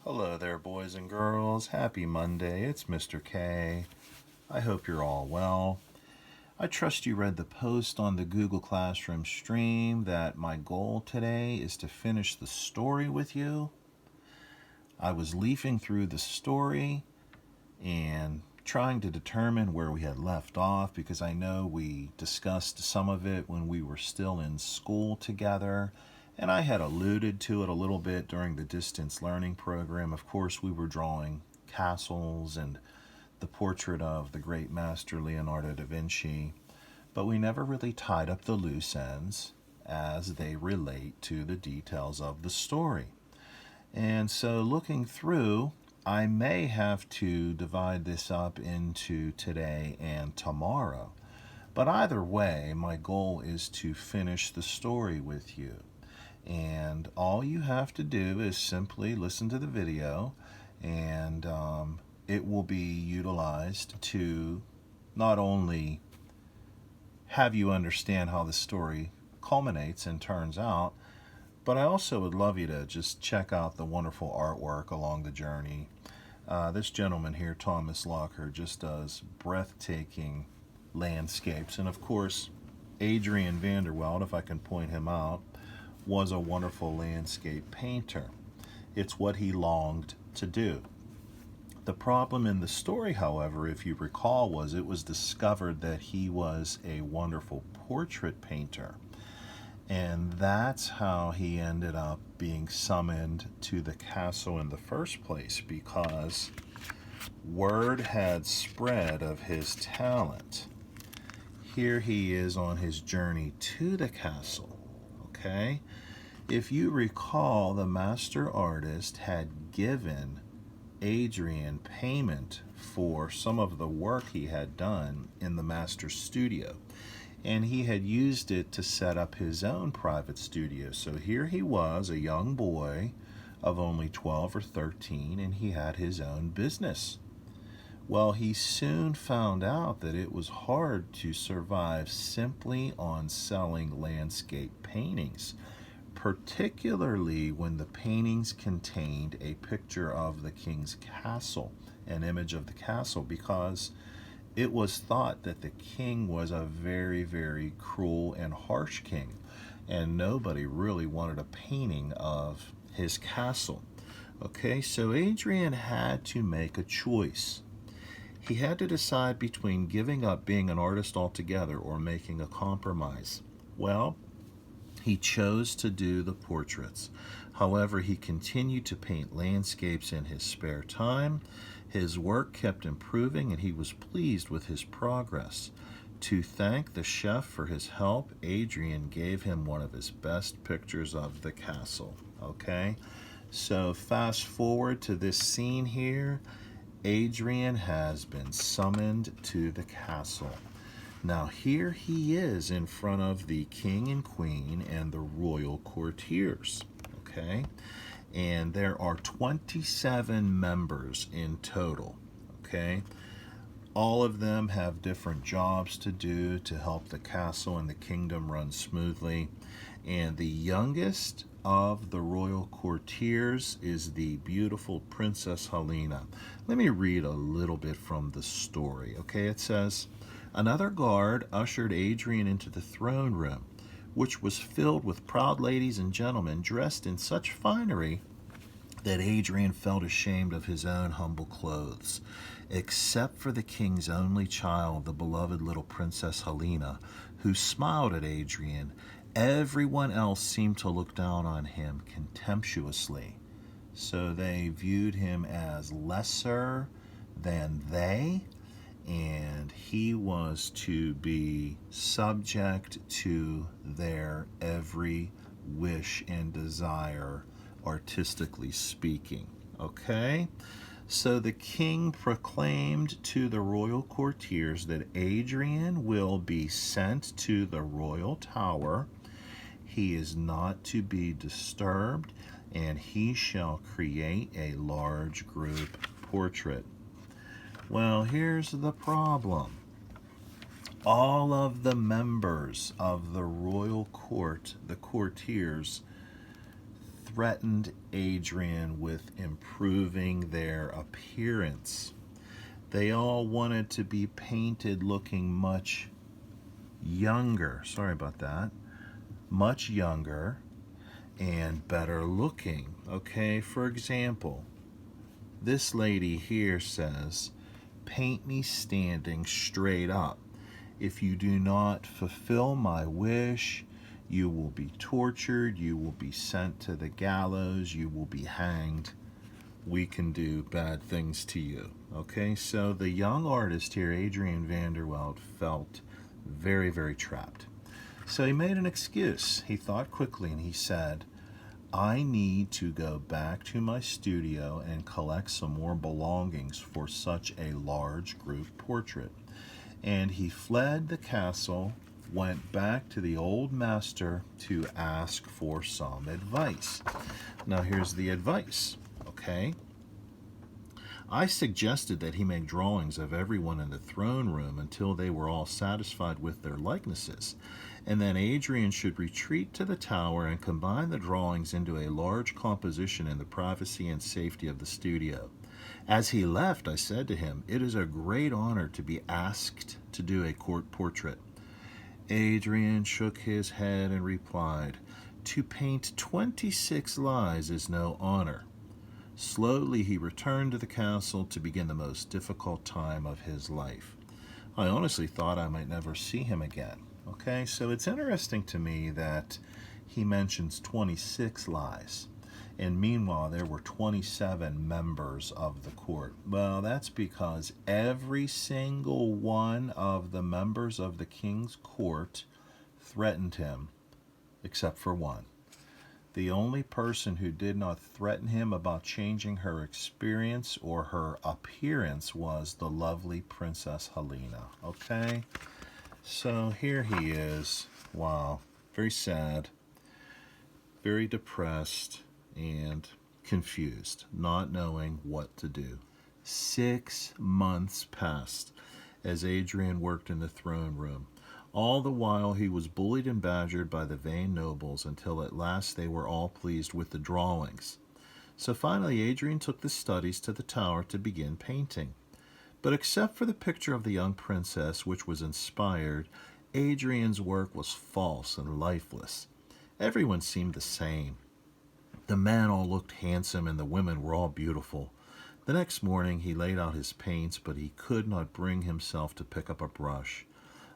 Hello there, boys and girls. Happy Monday. It's Mr. K. I hope you're all well. I trust you read the post on the Google Classroom stream that my goal today is to finish the story with you. I was leafing through the story and trying to determine where we had left off because I know we discussed some of it when we were still in school together. And I had alluded to it a little bit during the distance learning program. Of course, we were drawing castles and the portrait of the great master Leonardo da Vinci, but we never really tied up the loose ends as they relate to the details of the story. And so, looking through, I may have to divide this up into today and tomorrow. But either way, my goal is to finish the story with you. And all you have to do is simply listen to the video, and it will be utilized to not only have you understand how the story culminates and turns out, but I also would love you to just check out the wonderful artwork along the journey. This gentleman here, Thomas Locker, just does breathtaking landscapes. And of course, Adrian Vanderweld, if I can point him out, was a wonderful landscape painter. It's what he longed to do. The problem in the story, however, if you recall, was it was discovered that he was a wonderful portrait painter. And that's how he ended up being summoned to the castle in the first place, because word had spread of his talent. Here he is on his journey to the castle, okay? If you recall, the master artist had given Adrian payment for some of the work he had done in the master's studio, and he had used it to set up his own private studio. So here he was, a young boy of only 12 or 13, and he had his own business. Well, he soon found out that it was hard to survive simply on selling landscape paintings, particularly when the paintings contained a picture of the king's castle, an image of the castle, because it was thought that the king was a very, very cruel and harsh king, and nobody really wanted a painting of his castle. Okay, so Adrian had to make a choice. He had to decide between giving up being an artist altogether or making a compromise. Well, he chose to do the portraits. However, he continued to paint landscapes in his spare time. His work kept improving, and he was pleased with his progress. To thank the chef for his help, Adrian gave him one of his best pictures of the castle. Okay? So fast forward to this scene here. Adrian has been summoned to the castle. Now here he is in front of the king and queen and the royal courtiers, okay? And there are 27 members in total, okay? All of them have different jobs to do to help the castle and the kingdom run smoothly. And the youngest of the royal courtiers is the beautiful Princess Helena. Let me read a little bit from the story, okay? It says, another guard ushered Adrian into the throne room, which was filled with proud ladies and gentlemen dressed in such finery that Adrian felt ashamed of his own humble clothes. Except for the king's only child, the beloved little Princess Helena, who smiled at Adrian, everyone else seemed to look down on him contemptuously. So they viewed him as lesser than they, and he was to be subject to their every wish and desire, artistically speaking. Okay? So the king proclaimed to the royal courtiers that Adrian will be sent to the royal tower. He is not to be disturbed, and he shall create a large group portrait. Well, here's the problem. All of the members of the royal court, the courtiers, threatened Adrian with improving their appearance. They all wanted to be painted looking much younger. Sorry about that. Much younger and better looking. Okay, for example, this lady here says, "Paint me standing straight up. If you do not fulfill my wish, you will be tortured, you will be sent to the gallows, you will be hanged. We can do bad things to you." Okay, so the young artist here, Adrian Vanderwelt, felt very, very trapped. So he made an excuse. He thought quickly and he said, "I need to go back to my studio and collect some more belongings for such a large group portrait." And he fled the castle, went back to the old master to ask for some advice. Now here's the advice, okay? "I suggested that he make drawings of everyone in the throne room until they were all satisfied with their likenesses, and then Adrian should retreat to the tower and combine the drawings into a large composition in the privacy and safety of the studio. As he left, I said to him, 'It is a great honor to be asked to do a court portrait.' Adrian shook his head and replied, 'To paint 26 lies is no honor.' Slowly he returned to the castle to begin the most difficult time of his life. I honestly thought I might never see him again." Okay, so it's interesting to me that he mentions 26 lies. And meanwhile, there were 27 members of the court. Well, that's because every single one of the members of the king's court threatened him, except for one. The only person who did not threaten him about changing her experience or her appearance was the lovely Princess Helena. Okay? So here he is. Wow. Very sad, very depressed, and confused, not knowing what to do. 6 months passed as Adrian worked in the throne room. All the while he was bullied and badgered by the vain nobles until at last they were all pleased with the drawings. So finally Adrian took the studies to the tower to begin painting. But except for the picture of the young princess, which was inspired, Adrian's work was false and lifeless. Everyone seemed the same. The men all looked handsome and the women were all beautiful. The next morning he laid out his paints, but he could not bring himself to pick up a brush.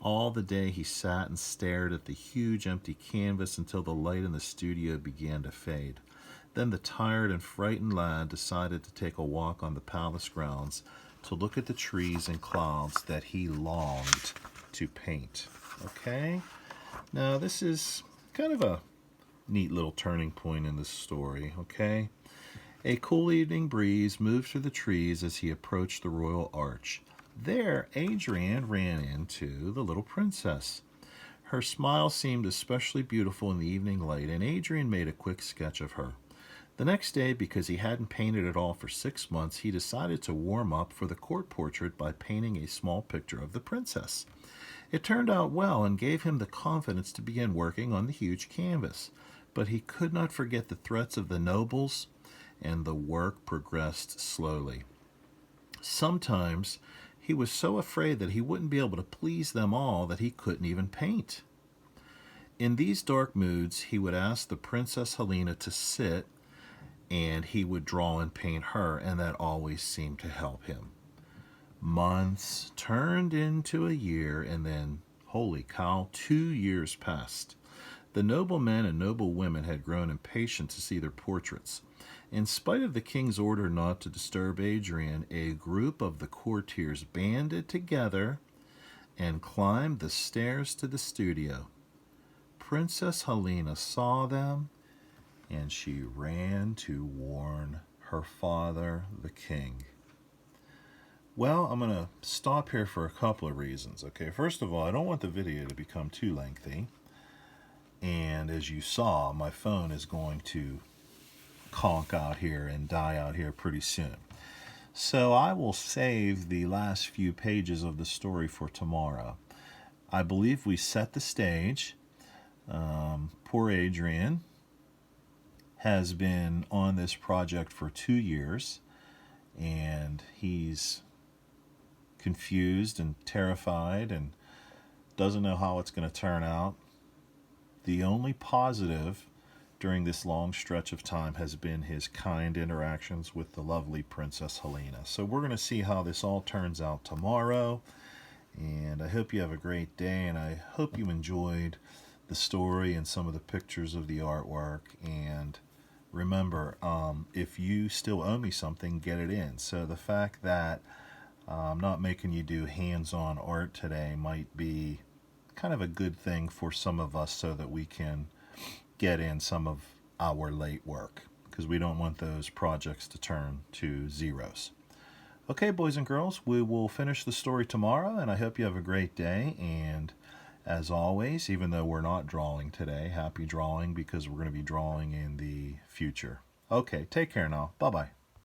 All the day he sat and stared at the huge empty canvas until the light in the studio began to fade. Then the tired and frightened lad decided to take a walk on the palace grounds to look at the trees and clouds that he longed to paint. Okay? Now this is kind of a neat little turning point in this story, okay? A cool evening breeze moved through the trees as he approached the royal arch. There, Adrian ran into the little princess. Her smile seemed especially beautiful in the evening light, and Adrian made a quick sketch of her. The next day, because he hadn't painted at all for 6 months, he decided to warm up for the court portrait by painting a small picture of the princess. It turned out well and gave him the confidence to begin working on the huge canvas. But he could not forget the threats of the nobles, and the work progressed slowly. Sometimes he was so afraid that he wouldn't be able to please them all that he couldn't even paint. In these dark moods, he would ask the Princess Helena to sit, and he would draw and paint her, and that always seemed to help him. Months turned into a year, and then, holy cow, 2 years passed. The noblemen and noble women had grown impatient to see their portraits. In spite of the king's order not to disturb Adrian, a group of the courtiers banded together and climbed the stairs to the studio. Princess Helena saw them, and she ran to warn her father, the king. Well, I'm going to stop here for a couple of reasons. Okay, first of all, I don't want the video to become too lengthy. And as you saw, my phone is going to conk out here and die out here pretty soon. So I will save the last few pages of the story for tomorrow. I believe we set the stage. Poor Adrian has been on this project for 2 years, and he's confused and terrified and doesn't know how it's going to turn out. The only positive during this long stretch of time has been his kind interactions with the lovely Princess Helena. So we're going to see how this all turns out tomorrow. And I hope you have a great day, and I hope you enjoyed the story and some of the pictures of the artwork. And remember, if you still owe me something, get it in. So the fact that I'm not making you do hands-on art today might be kind of a good thing for some of us, so that we can get in some of our late work, because we don't want those projects to turn to zeros. Okay, boys and girls, we will finish the story tomorrow, and I hope you have a great day. And as always, even though we're not drawing today, happy drawing, because we're going to be drawing in the future. Okay, take care now. Bye-bye.